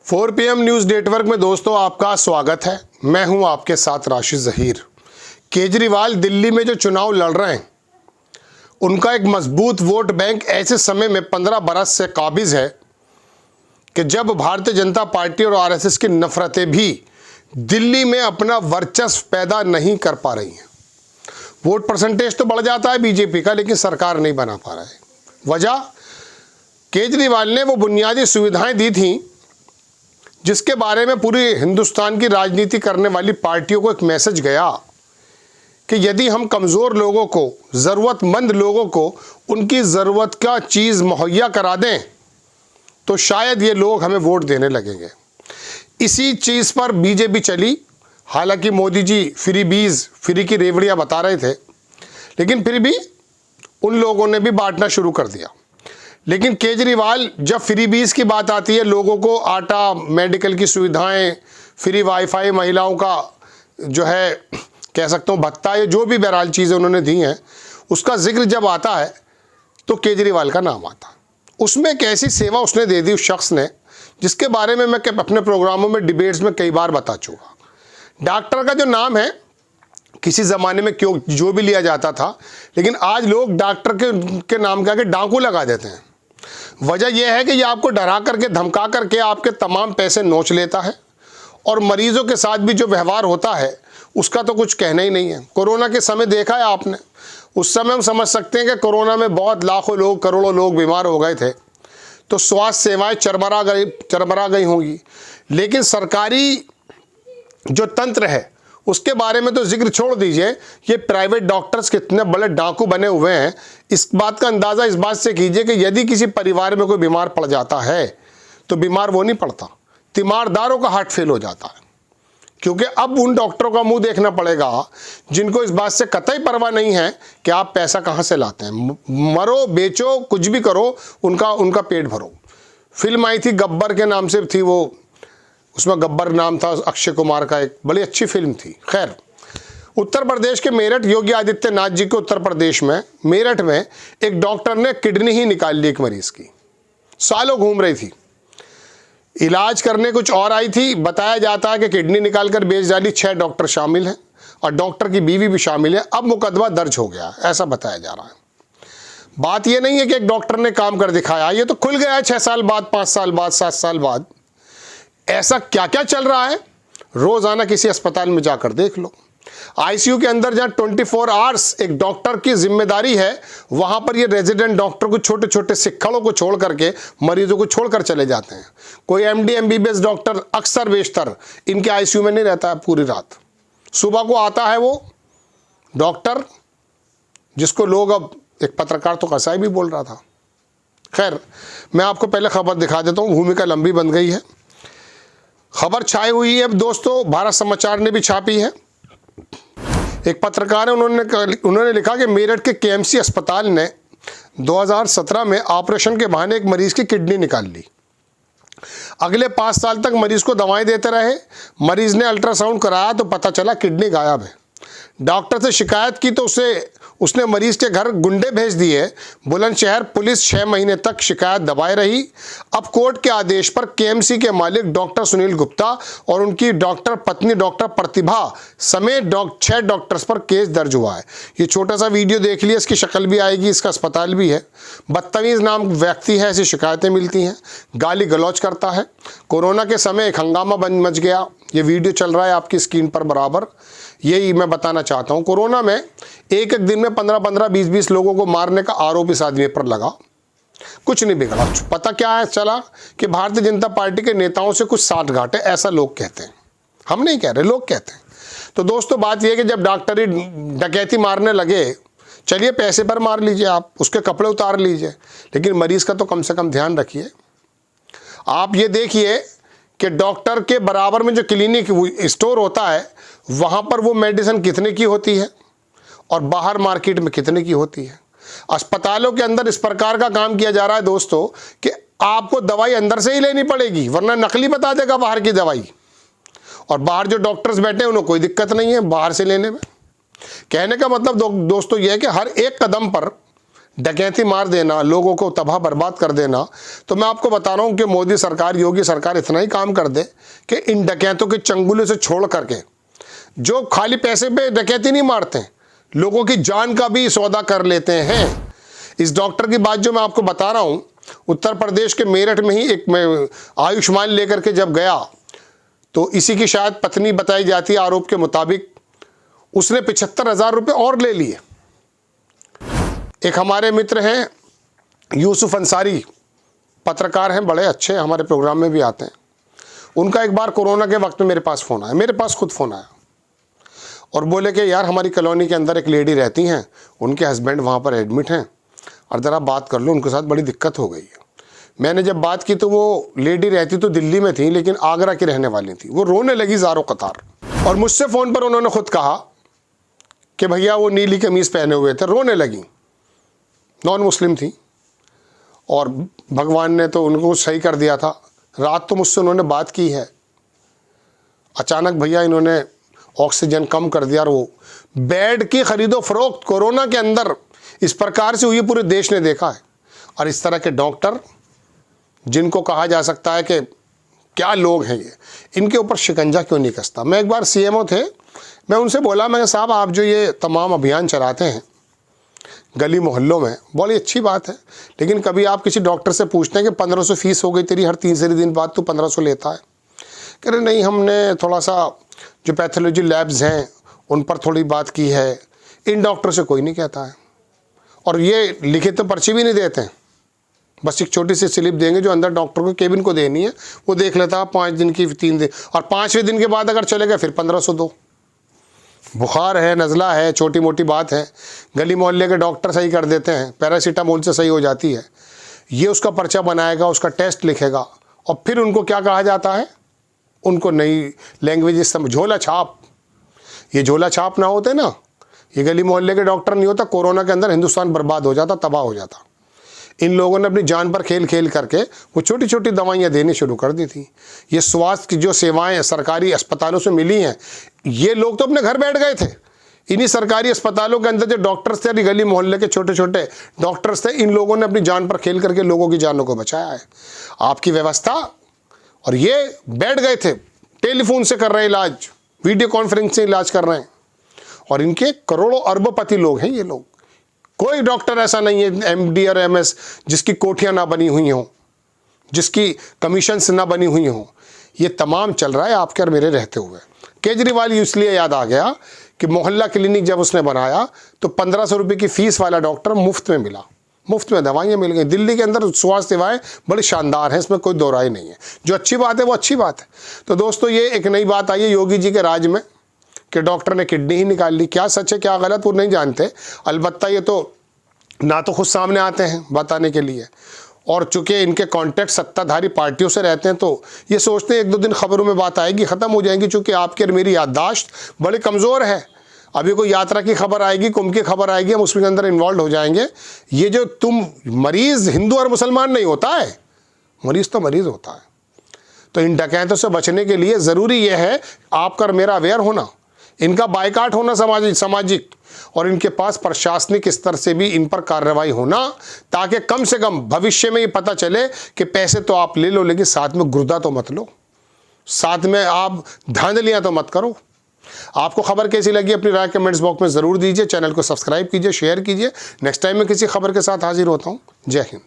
4 PM news network में दोस्तों आपका स्वागत है। मैं हूं आपके साथ राशिद ज़हीर। केजरीवाल दिल्ली में जो चुनाव लड़ रहे हैं उनका एक मजबूत वोट बैंक ऐसे समय में 15 बरस से काबिज है कि जब भारतीय जनता पार्टी और आरएसएस की नफरतें भी दिल्ली में अपना वर्चस्व पैदा नहीं कर पा रही हैं। वोट परसेंटेज तो बढ़ जाता है बीजेपी का, लेकिन सरकार नहीं बना पा रहा है। वजह, केजरीवाल ने वो बुनियादी सुविधाएं दी थी जिसके बारे में पूरी हिंदुस्तान की राजनीति करने वाली पार्टियों को एक मैसेज गया कि यदि हम कमज़ोर लोगों को, ज़रूरतमंद लोगों को उनकी ज़रूरत का चीज़ मुहैया करा दें तो शायद ये लोग हमें वोट देने लगेंगे। इसी चीज़ पर बीजेपी चली। हालांकि मोदी जी फ्री की रेवड़ियाँ बता रहे थे, लेकिन फिर भी उन लोगों ने भी बांटना शुरू कर दिया। लेकिन केजरीवाल, जब फ्रीबीज की बात आती है, लोगों को आटा, मेडिकल की सुविधाएं, फ्री वाईफाई, महिलाओं का जो है कह सकता हूँ भत्ता, ये जो भी बहरहाल चीज़ें उन्होंने दी हैं, उसका जिक्र जब आता है तो केजरीवाल का नाम आता है। उसमें एक ऐसी सेवा उसने दे दी उस शख्स ने जिसके बारे में मैं अपने प्रोग्रामों में, डिबेट्स में कई बार बता चुका। डॉक्टर का जो नाम है किसी ज़माने में क्यों जो भी लिया जाता था, लेकिन आज लोग डॉक्टर के नाम के आगे डाकू लगा देते हैं। वजह यह है कि ये आपको डरा करके, धमका करके आपके तमाम पैसे नोच लेता है और मरीजों के साथ भी जो व्यवहार होता है उसका तो कुछ कहना ही नहीं है। कोरोना के समय देखा है आपने, उस समय हम समझ सकते हैं कि कोरोना में बहुत लाखों लोग, करोड़ों लोग बीमार हो गए थे, तो स्वास्थ्य सेवाएं चरमरा गई होंगी। लेकिन सरकारी जो तंत्र है उसके बारे में तो जिक्र छोड़ दीजिए। ये प्राइवेट डॉक्टर्स कितने बड़े डाकू बने हुए हैं, इस बात का अंदाज़ा इस बात से कीजिए कि यदि किसी परिवार में कोई बीमार पड़ जाता है तो बीमार वो नहीं पड़ता, तीमारदारों का हार्ट फेल हो जाता है। क्योंकि अब उन डॉक्टरों का मुंह देखना पड़ेगा जिनको इस बात से कतई परवाह नहीं है कि आप पैसा कहाँ से लाते हैं। मरो, बेचो, कुछ भी करो, उनका पेट भरो। फिल्म आई थी गब्बर के नाम से थी, वो उसमें गब्बर नाम था अक्षय कुमार का, एक बड़ी अच्छी फिल्म थी। खैर, उत्तर प्रदेश के मेरठ, योगी आदित्यनाथ जी के उत्तर प्रदेश में मेरठ में एक डॉक्टर ने किडनी ही निकाल ली एक मरीज की। सालों घूम रही थी, इलाज करने कुछ और आई थी। बताया जाता है कि किडनी निकाल कर बेच डाली। 6 डॉक्टर शामिल हैं और डॉक्टर की बीवी भी शामिल है। अब मुकदमा दर्ज हो गया, ऐसा बताया जा रहा है। बात यह नहीं है कि एक डॉक्टर ने काम कर दिखाया, ये तो खुल गया है 6 साल बाद, 5 साल बाद, 7 साल बाद। ऐसा क्या क्या चल रहा है, रोजाना किसी अस्पताल में जाकर देख लो। आईसीयू के अंदर जहां 24 आवर्स एक डॉक्टर की जिम्मेदारी है, वहां पर ये रेजिडेंट डॉक्टर को, छोटे छोटे सिक्खड़ों को छोड़ करके, मरीजों को छोड़कर चले जाते हैं। कोई एमडी एमबीबीएस डॉक्टर अक्सर बेशतर इनके आईसीयू में नहीं रहता है पूरी रात। सुबह को आता है वो डॉक्टर, जिसको लोग, अब एक पत्रकार तो कसाई भी बोल रहा था। खैर, मैं आपको पहले खबर दिखा देता हूँ, भूमिका लंबी बन गई है। खबर छाई हुई है दोस्तों, भारत समाचार ने भी छापी है। एक पत्रकार है, उन्होंने लिखा कि मेरठ के केएमसी अस्पताल ने 2017 में ऑपरेशन के बहाने एक मरीज की किडनी निकाल ली। अगले 5 साल तक मरीज को दवाएं देते रहे। मरीज ने अल्ट्रासाउंड कराया तो पता चला किडनी गायब है। डॉक्टर से शिकायत की तो उसने मरीज के घर गुंडे भेज दिए। बुलंदशहर पुलिस 6 महीने तक शिकायत दबाए रही। अब कोर्ट के आदेश पर केएमसी के मालिक डॉक्टर सुनील गुप्ता और उनकी डॉक्टर पत्नी डॉक्टर प्रतिभा समेत 6 डॉक्टर्स पर केस दर्ज हुआ है। ये छोटा सा वीडियो देख लिया, इसकी शक्ल भी आएगी, इसका अस्पताल भी है। बदतमीज नाम व्यक्ति है, ऐसी शिकायतें मिलती हैं, गाली गलौज करता है। कोरोना के समय एक हंगामा मच गया। ये वीडियो चल रहा है आपकी स्क्रीन पर बराबर। यही मैं बताना चाहता हूँ, कोरोना में एक दिन में 15-15, 20-20 लोगों को मारने का आरोप इस आदमी पर लगा। कुछ नहीं बिगड़ा। पता क्या है चला कि भारतीय जनता पार्टी के नेताओं से कुछ साठगांठ है, ऐसा लोग कहते हैं। हम नहीं कह रहे, लोग कहते हैं। तो दोस्तों, बात यह है कि जब डॉक्टर ही डकैती मारने लगे, चलिए पैसे पर मार लीजिए, आप उसके कपड़े उतार लीजिए, लेकिन मरीज का तो कम से कम ध्यान रखिए। आप ये देखिए कि डॉक्टर के बराबर में जो क्लिनिक स्टोर होता है, वहाँ पर वो मेडिसिन कितने की होती है और बाहर मार्केट में कितने की होती है। अस्पतालों के अंदर इस प्रकार का काम किया जा रहा है दोस्तों कि आपको दवाई अंदर से ही लेनी पड़ेगी, वरना नकली बता देगा बाहर की दवाई। और बाहर जो डॉक्टर्स बैठे हैं उन्हें कोई दिक्कत नहीं है बाहर से लेने में। कहने का मतलब दोस्तों यह है कि हर एक कदम पर डकैती मार देना, लोगों को तबाह बर्बाद कर देना, तो मैं आपको बता रहा हूँ कि मोदी सरकार, योगी सरकार इतना ही काम कर दे कि इन डकैतों के चंगुलों से छोड़ करके, जो खाली पैसे पे डकैती नहीं मारते, लोगों की जान का भी सौदा कर लेते हैं। इस डॉक्टर की बात जो मैं आपको बता रहा हूँ, उत्तर प्रदेश के मेरठ में ही एक मैं आयुष्मान लेकर के जब गया तो इसी की शायद पत्नी बताई जाती है, आरोप के मुताबिक उसने 75,000 रुपये और ले लिए। एक हमारे मित्र हैं यूसुफ अंसारी, पत्रकार हैं, बड़े अच्छे, हमारे प्रोग्राम में भी आते हैं। उनका एक बार कोरोना के वक्त में मेरे पास फ़ोन आया, मेरे पास खुद फ़ोन आया और बोले कि यार हमारी कॉलोनी के अंदर एक लेडी रहती हैं, उनके हस्बैंड वहाँ पर एडमिट हैं और ज़रा बात कर लो, उनके साथ बड़ी दिक्कत हो गई है। मैंने जब बात की तो वो लेडी रहती तो दिल्ली में थी, लेकिन आगरा की रहने वाली थी। वो रोने लगी ज़ारो कतार, और मुझसे फ़ोन पर उन्होंने खुद कहा कि भैया वो नीली कमीज़ पहने हुए थे, रोने लगी, नॉन मुस्लिम थी और भगवान ने तो उनको सही कर दिया था। रात तो मुझसे उन्होंने बात की है, अचानक भैया इन्होंने ऑक्सीजन कम कर दिया और वो बेड की खरीदो फरोख्त कोरोना के अंदर इस प्रकार से हुई, पूरे देश ने देखा है। और इस तरह के डॉक्टर, जिनको कहा जा सकता है कि क्या लोग हैं ये, इनके ऊपर शिकंजा क्यों नहीं कसता। मैं एक बार सीएमओ थे, मैं उनसे बोला, मैं साहब आप जो ये तमाम अभियान चलाते हैं गली मोहल्लों में, बोली अच्छी बात है, लेकिन कभी आप किसी डॉक्टर से पूछते हैं कि 1500 फीस हो गई तेरी, हर तीसरे दिन बाद तू 1500 लेता है? कह रहे नहीं, हमने थोड़ा सा जो पैथोलॉजी लैब्स हैं उन पर थोड़ी बात की है। इन डॉक्टर से कोई नहीं कहता है, और ये लिखित तो पर्ची भी नहीं देते हैं, बस एक छोटी सी स्लिप देंगे जो अंदर डॉक्टर को केबिन को देनी है, वो देख लेता है 5 दिन की, 3 दिन, और 5वें दिन के बाद अगर चले गए फिर 1500 दो। बुखार है, नज़ला है, छोटी मोटी बात है, गली मोहल्ले के डॉक्टर सही कर देते हैं, पैरासीटामोल से सही हो जाती है। ये उसका पर्चा बनाएगा, उसका टेस्ट लिखेगा, और फिर उनको क्या कहा जाता है, उनको नई लैंग्वेज, झोला छाप। ये झोला छाप ना होते ना, ये गली मोहल्ले के डॉक्टर नहीं होता, कोरोना के अंदर हिंदुस्तान बर्बाद हो जाता, तबाह हो जाता। इन लोगों ने अपनी जान पर खेल खेल करके वो छोटी छोटी दवाइयाँ देनी शुरू कर दी थी। ये स्वास्थ्य की जो सेवाएं सरकारी अस्पतालों से मिली हैं, ये लोग तो अपने घर बैठ गए थे। इन्हीं सरकारी अस्पतालों के अंदर जो डॉक्टर्स थे, गली मोहल्ले के छोटे छोटे डॉक्टर्स थे, इन लोगों ने अपनी जान पर खेल करके लोगों की जानों को बचाया है। आपकी व्यवस्था, और ये बैठ गए थे, टेलीफोन से कर रहे हैं इलाज, वीडियो कॉन्फ्रेंस से इलाज कर रहे हैं, और इनके करोड़ों अरबोपति लोग हैं ये लोग। कोई डॉक्टर ऐसा नहीं है एमडी और एमएस जिसकी कोठियां ना बनी हुई हों, जिसकी कमीशंस ना बनी हुई हों। ये तमाम चल रहा है आपके और मेरे रहते हुए। केजरीवाल इसलिए याद आ गया कि मोहल्ला क्लिनिक जब उसने बनाया तो 1500 रुपये की फ़ीस वाला डॉक्टर मुफ्त में मिला, मुफ्त में दवाइयाँ मिल गई। दिल्ली के अंदर स्वास्थ्य सेवाएँ बड़ी शानदार हैं, इसमें कोई दो राय नहीं है। जो अच्छी बात है वो अच्छी बात है। तो दोस्तों, ये एक नई बात आई है योगी जी के राज में कि डॉक्टर ने किडनी ही निकाल ली। क्या सच है क्या गलत वो नहीं जानते, अलबत्ता ये तो ना तो खुद सामने आते हैं बताने के लिए, और चूँकि इनके कॉन्टैक्ट सत्ताधारी पार्टियों से रहते हैं तो ये सोचते हैं 1-2 दिन खबरों में बात आएगी, ख़त्म हो जाएंगी। चूँकि आपकी और मेरी याददाश्त बड़ी कमज़ोर है, अभी कोई यात्रा की खबर आएगी, कुंभ की खबर आएगी, हम उसके अंदर इन्वॉल्व हो जाएंगे। ये जो तुम मरीज़ हिंदू और मुसलमान नहीं होता है, मरीज़ तो मरीज़ होता है। तो इन डकैतों से बचने के लिए ज़रूरी ये है आपका और मेरा अवेयर होना, इनका बाइकाट होना सामाजिक, और इनके पास प्रशासनिक स्तर से भी इन पर कार्रवाई होना, ताकि कम से कम भविष्य में ये पता चले कि पैसे तो आप ले लो लेकिन साथ में गुर्दा तो मत लो, साथ में आप धांधलियाँ तो मत करो। आपको खबर कैसी लगी अपनी राय कमेंट्स बॉक्स में ज़रूर दीजिए। चैनल को सब्सक्राइब कीजिए, शेयर कीजिए। नेक्स्ट टाइम मैं किसी खबर के साथ हाजिर होता हूँ। जय हिंद।